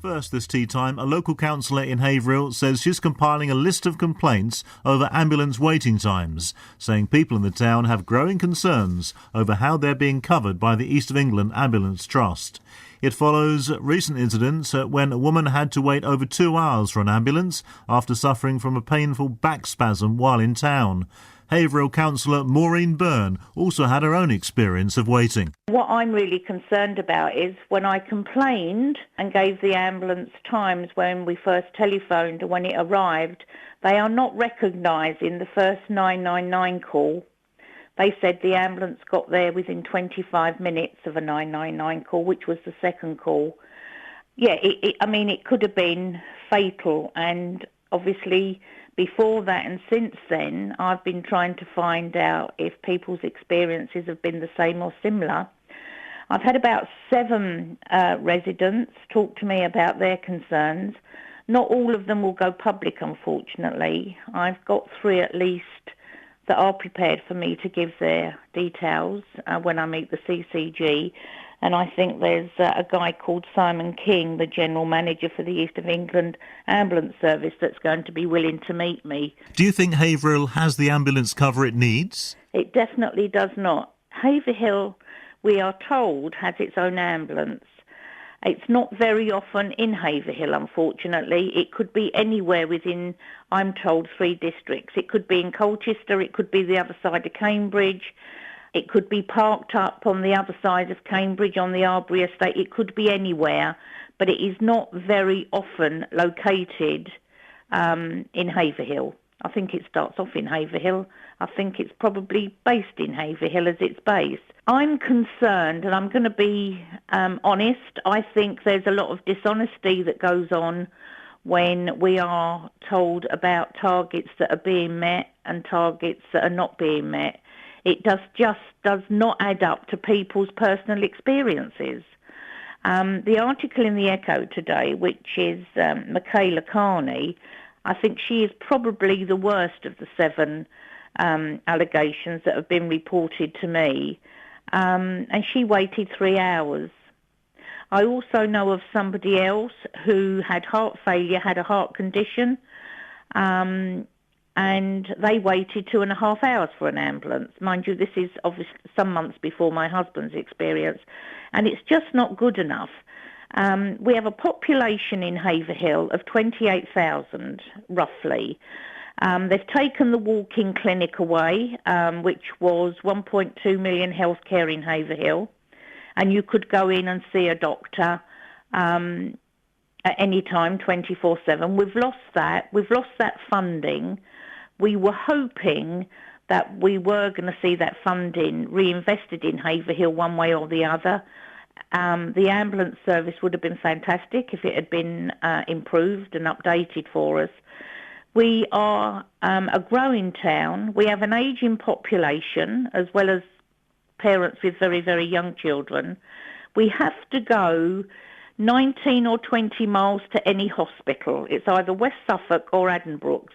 First this tea time, a local councillor in Haverhill says she's compiling a list of complaints over ambulance waiting times, saying people in the town have growing concerns over how they're being covered by the East of England Ambulance Trust. It follows recent incidents when a woman had to wait over 2 hours for an ambulance after suffering from a painful back spasm while in town. Haverhill councillor Maureen Byrne also had her own experience of waiting. What I'm really concerned about is when I complained and gave the ambulance times when we first telephoned and when it arrived, they are not recognising the first 999 call. They said the ambulance got there within 25 minutes of a 999 call, which was the second call. Yeah, it could have been fatal, and obviously before that and since then, I've been trying to find out if people's experiences have been the same or similar. I've had about 7 residents talk to me about their concerns. Not all of them will go public, unfortunately. I've got 3 at least that are prepared for me to give their details when I meet the CCG. And I think there's a guy called Simon King, the General Manager for the East of England Ambulance Service, that's going to be willing to meet me. Do you think Haverhill has the ambulance cover it needs? It definitely does not. Haverhill, we are told, has its own ambulance. It's not very often in Haverhill, unfortunately. It could be anywhere within, I'm told, 3 districts. It could be in Colchester, it could be the other side of Cambridge. It could be parked up on the other side of Cambridge on the Arbury estate. It could be anywhere, but it is not very often located in Haverhill. I think it starts off in Haverhill. I think it's probably based in Haverhill as its base. I'm concerned, and I'm going to be honest, I think there's a lot of dishonesty that goes on when we are told about targets that are being met and targets that are not being met. It just does not add up to people's personal experiences. The article in the Echo today, which is Michaela Carney, I think she is probably the worst of the 7 allegations that have been reported to me, and she waited 3 hours. I also know of somebody else who had heart failure, had a heart condition, and they waited 2.5 hours for an ambulance. Mind you, this is obviously some months before my husband's experience, and it's just not good enough. We have a population in Haverhill of 28,000, roughly. They've taken the walk-in clinic away, which was 1.2 million healthcare in Haverhill, and you could go in and see a doctor at any time, 24/7. We've lost that. We've lost that funding. We were hoping that we were going to see that funding reinvested in Haverhill one way or the other. The ambulance service would have been fantastic if it had been improved and updated for us. We are a growing town. We have an ageing population as well as parents with very, very young children. We have to go 19 or 20 miles to any hospital. It's either West Suffolk or Addenbrooke's.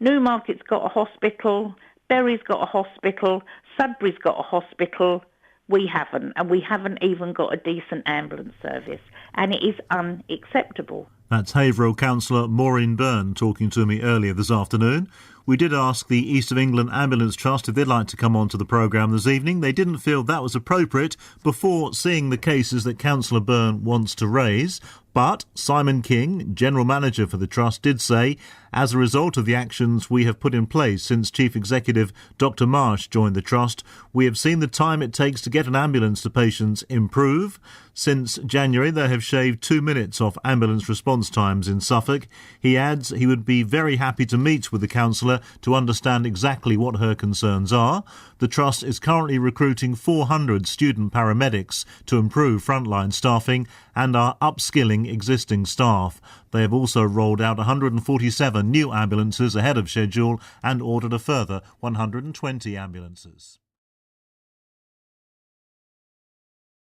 Newmarket's got a hospital, Bury's got a hospital, Sudbury's got a hospital. We haven't, and we haven't even got a decent ambulance service, and it is unacceptable. That's Haverhill councillor Maureen Byrne talking to me earlier this afternoon. We did ask the East of England Ambulance Trust if they'd like to come on to the programme this evening. They didn't feel that was appropriate before seeing the cases that Councillor Byrne wants to raise. But Simon King, General Manager for the Trust, did say, as a result of the actions we have put in place since Chief Executive Dr Marsh joined the Trust, we have seen the time it takes to get an ambulance to patients improve. Since January, they have shaved 2 minutes off ambulance response times in Suffolk. He adds he would be very happy to meet with the councillor to understand exactly what her concerns are. The Trust is currently recruiting 400 student paramedics to improve frontline staffing and are upskilling existing staff. They have also rolled out 147 new ambulances ahead of schedule and ordered a further 120 ambulances.